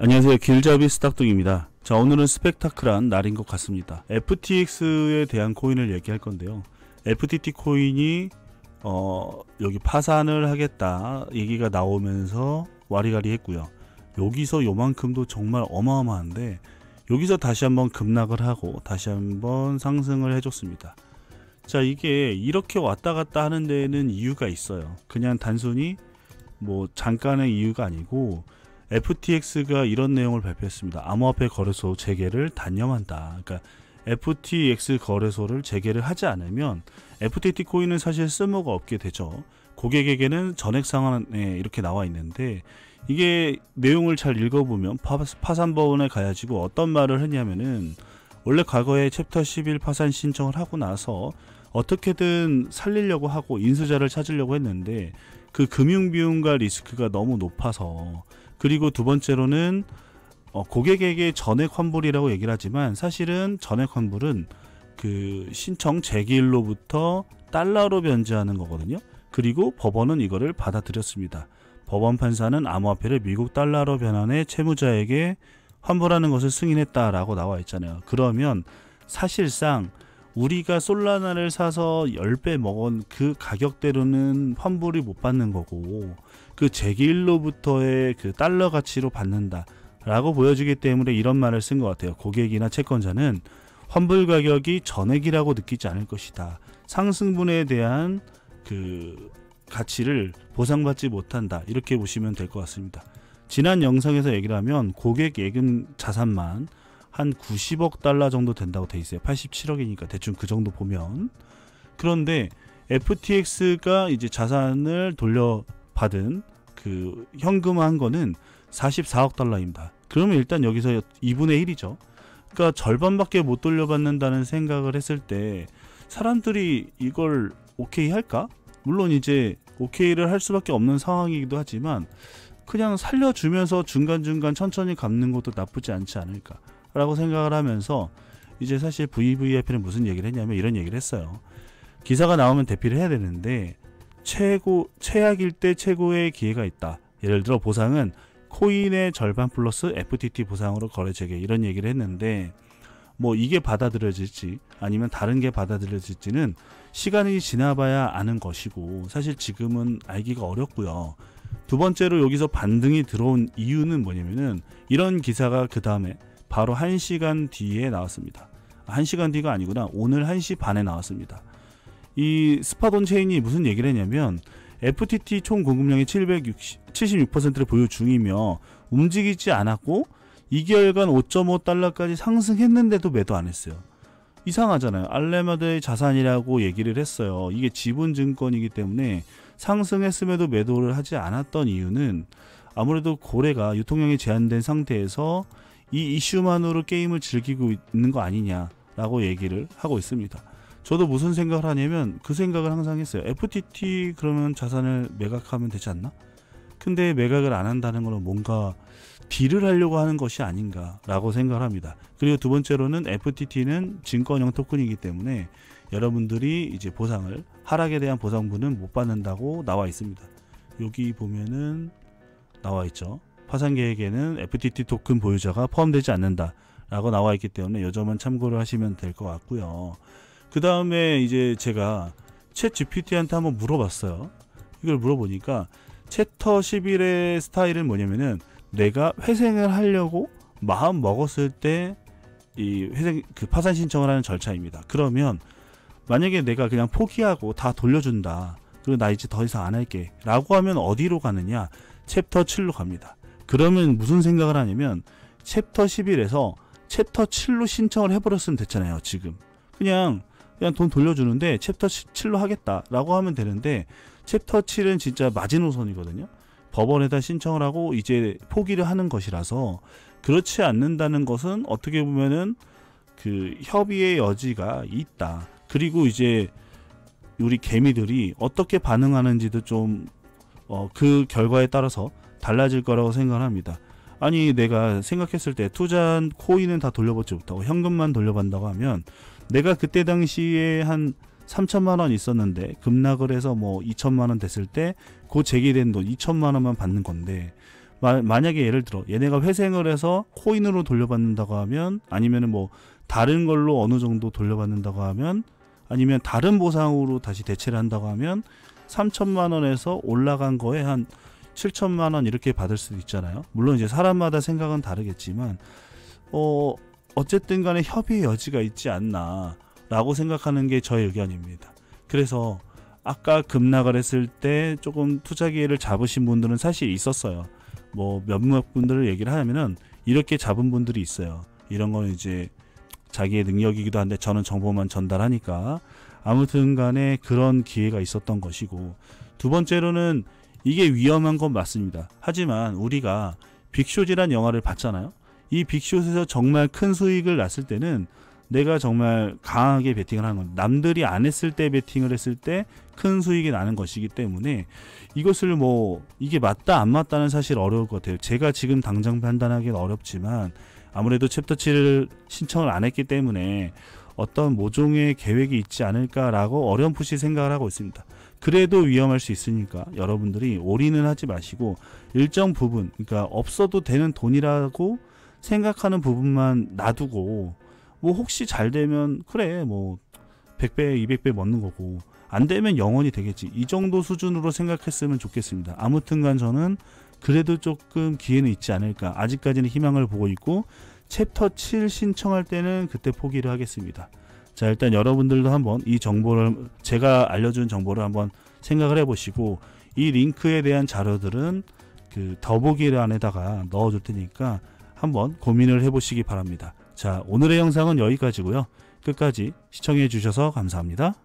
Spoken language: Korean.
안녕하세요. 길잡이 스탁둥입니다. 자, 오늘은 스펙타클한 날인 것 같습니다. FTX에 대한 코인을 얘기할 건데요. FTT 코인이 여기 파산을 하겠다 얘기가 나오면서 와리가리 했고요. 여기서 요만큼도 정말 어마어마한데 여기서 다시 한번 급락을 하고 다시 한번 상승을 해줬습니다. 자, 이게 이렇게 왔다 갔다 하는 데는 이유가 있어요. 그냥 단순히 뭐 잠깐의 이유가 아니고 FTX가 이런 내용을 발표했습니다. 암호화폐 거래소 재개를 단념한다. 그러니까 FTX 거래소를 재개를 하지 않으면 FTT 코인은 사실 쓸모가 없게 되죠. 고객에게는 전액 상환에 이렇게 나와 있는데 이게 내용을 잘 읽어보면 파산법원에 가가지고 어떤 말을 했냐면은 원래 과거에 챕터 11 파산 신청을 하고 나서 어떻게든 살리려고 하고 인수자를 찾으려고 했는데 그 금융비용과 리스크가 너무 높아서, 그리고 두 번째로는 고객에게 전액 환불이라고 얘기를 하지만 사실은 전액 환불은 그 신청 재기일로부터 달러로 변제하는 거거든요. 그리고 법원은 이거를 받아들였습니다. 법원 판사는 암호화폐를 미국 달러로 변환해 채무자에게 환불하는 것을 승인했다라고 나와 있잖아요. 그러면 사실상 우리가 솔라나를 사서 10배 먹은 그 가격대로는 환불이 못 받는 거고 그 재기일로부터의 그 달러 가치로 받는다 라고 보여지기 때문에 이런 말을 쓴 것 같아요. 고객이나 채권자는 환불 가격이 전액이라고 느끼지 않을 것이다. 상승분에 대한 그 가치를 보상받지 못한다. 이렇게 보시면 될 것 같습니다. 지난 영상에서 얘기를 하면 고객 예금 자산만 한 90억 달러 정도 된다고 돼 있어요. 87억이니까 대충 그 정도 보면. 그런데 FTX가 이제 자산을 돌려받은 그 현금화한 거는 44억 달러입니다. 그러면 일단 여기서 2분의 1이죠. 그러니까 절반밖에 못 돌려받는다는 생각을 했을 때 사람들이 이걸 오케이 할까? 물론 이제 오케이를 할 수밖에 없는 상황이기도 하지만 그냥 살려주면서 중간중간 천천히 갚는 것도 나쁘지 않지 않을까 라고 생각을 하면서 이제 사실 VVIP는 무슨 얘기를 했냐면 이런 얘기를 했어요. 기사가 나오면 대피를 해야 되는데 최악일 때 최고의 기회가 있다. 예를 들어 보상은 코인의 절반 플러스 FTT 보상으로 거래 재개, 이런 얘기를 했는데 뭐 이게 받아들여질지 아니면 다른 게 받아들여질지는 시간이 지나봐야 아는 것이고 사실 지금은 알기가 어렵고요. 두 번째로 여기서 반등이 들어온 이유는 뭐냐면은 이런 기사가 그 다음에 바로 1시간 뒤에 나왔습니다. 1시간 뒤가 아니구나. 오늘 1시 반에 나왔습니다. 이 스팟온 체인이 무슨 얘기를 했냐면 FTT 총 공급량의 76%를 보유 중이며 움직이지 않았고 2개월간 5.5달러까지 상승했는데도 매도 안 했어요. 이상하잖아요. 알레마드의 자산이라고 얘기를 했어요. 이게 지분증권이기 때문에 상승했음에도 매도를 하지 않았던 이유는 아무래도 거래가 유통량이 제한된 상태에서 이 이슈만으로 게임을 즐기고 있는 거 아니냐라고 얘기를 하고 있습니다. 저도 무슨 생각을 하냐면 그 생각을 항상 했어요. FTT 그러면 자산을 매각하면 되지 않나? 근데 매각을 안 한다는 거는 뭔가 딜을 하려고 하는 것이 아닌가라고 생각을 합니다. 그리고 두 번째로는 FTT는 증권형 토큰이기 때문에 여러분들이 이제 보상을, 하락에 대한 보상분은 못 받는다고 나와 있습니다. 여기 보면은 나와 있죠. 파산 계획에는 FTT 토큰 보유자가 포함되지 않는다 라고 나와 있기 때문에 이 점은 참고를 하시면 될 것 같고요. 그 다음에 이제 제가 챗 GPT한테 한번 물어봤어요. 이걸 물어보니까 챕터 11의 스타일은 뭐냐면은 내가 회생을 하려고 마음 먹었을 때 이 회생 그 파산 신청을 하는 절차입니다. 그러면 만약에 내가 그냥 포기하고 다 돌려준다, 그리고 나 이제 더 이상 안 할게 라고 하면 어디로 가느냐? 챕터 7로 갑니다. 그러면 무슨 생각을 하냐면 챕터 11에서 챕터 7로 신청을 해버렸으면 됐잖아요. 지금 그냥 돈 돌려주는데 챕터 7로 하겠다 라고 하면 되는데 챕터 7은 진짜 마지노선이거든요. 법원에다 신청을 하고 이제 포기를 하는 것이라서 그렇지 않는다는 것은 어떻게 보면은 그 협의의 여지가 있다. 그리고 이제 우리 개미들이 어떻게 반응하는지도 좀 그 결과에 따라서 달라질 거라고 생각을 합니다. 아니 내가 생각했을 때 투자한 코인은 다 돌려받지 못하고 현금만 돌려받는다고 하면 내가 그때 당시에 한 3천만원 있었는데 급락을 해서 뭐 2천만원 됐을 때 그 제기된 돈 2천만원만 받는 건데 만약에 예를 들어 얘네가 회생을 해서 코인으로 돌려받는다고 하면, 아니면은 뭐 다른 걸로 어느 정도 돌려받는다고 하면, 아니면 다른 보상으로 다시 대체를 한다고 하면 3천만 원에서 올라간 거에 한 7천만 원 이렇게 받을 수도 있잖아요. 물론 이제 사람마다 생각은 다르겠지만 어쨌든 간에 협의의 여지가 있지 않나 라고 생각하는 게 저의 의견입니다. 그래서 아까 급락을 했을 때 조금 투자 기회를 잡으신 분들은 사실 있었어요. 뭐 몇몇 분들을 얘기를 하면은 이렇게 잡은 분들이 있어요. 이런 건 이제 자기의 능력이기도 한데 저는 정보만 전달하니까 아무튼 간에 그런 기회가 있었던 것이고, 두 번째로는 이게 위험한 건 맞습니다. 하지만 우리가 빅숏이란 영화를 봤잖아요. 이 빅숏에서 정말 큰 수익을 났을 때는 내가 정말 강하게 베팅을 하는 건, 남들이 안 했을 때 베팅을 했을 때 큰 수익이 나는 것이기 때문에 이것을 뭐 이게 맞다 안 맞다는 사실 어려울 것 같아요. 제가 지금 당장 판단하기는 어렵지만 아무래도 챕터 7을 신청을 안 했기 때문에 어떤 모종의 계획이 있지 않을까라고 어렴풋이 생각을 하고 있습니다. 그래도 위험할 수 있으니까 여러분들이 올인은 하지 마시고 일정 부분, 그러니까 없어도 되는 돈이라고 생각하는 부분만 놔두고, 뭐 혹시 잘 되면 그래 뭐 100배 200배 먹는 거고, 안 되면 영원히 되겠지, 이 정도 수준으로 생각했으면 좋겠습니다. 아무튼간 저는 그래도 조금 기회는 있지 않을까, 아직까지는 희망을 보고 있고 챕터 7 신청할 때는 그때 포기를 하겠습니다. 자, 일단 여러분들도 한번 이 정보를, 제가 알려준 정보를 한번 생각을 해보시고, 이 링크에 대한 자료들은 그 더보기란에다가 넣어줄 테니까 한번 고민을 해보시기 바랍니다. 자, 오늘의 영상은 여기까지고요. 끝까지 시청해 주셔서 감사합니다.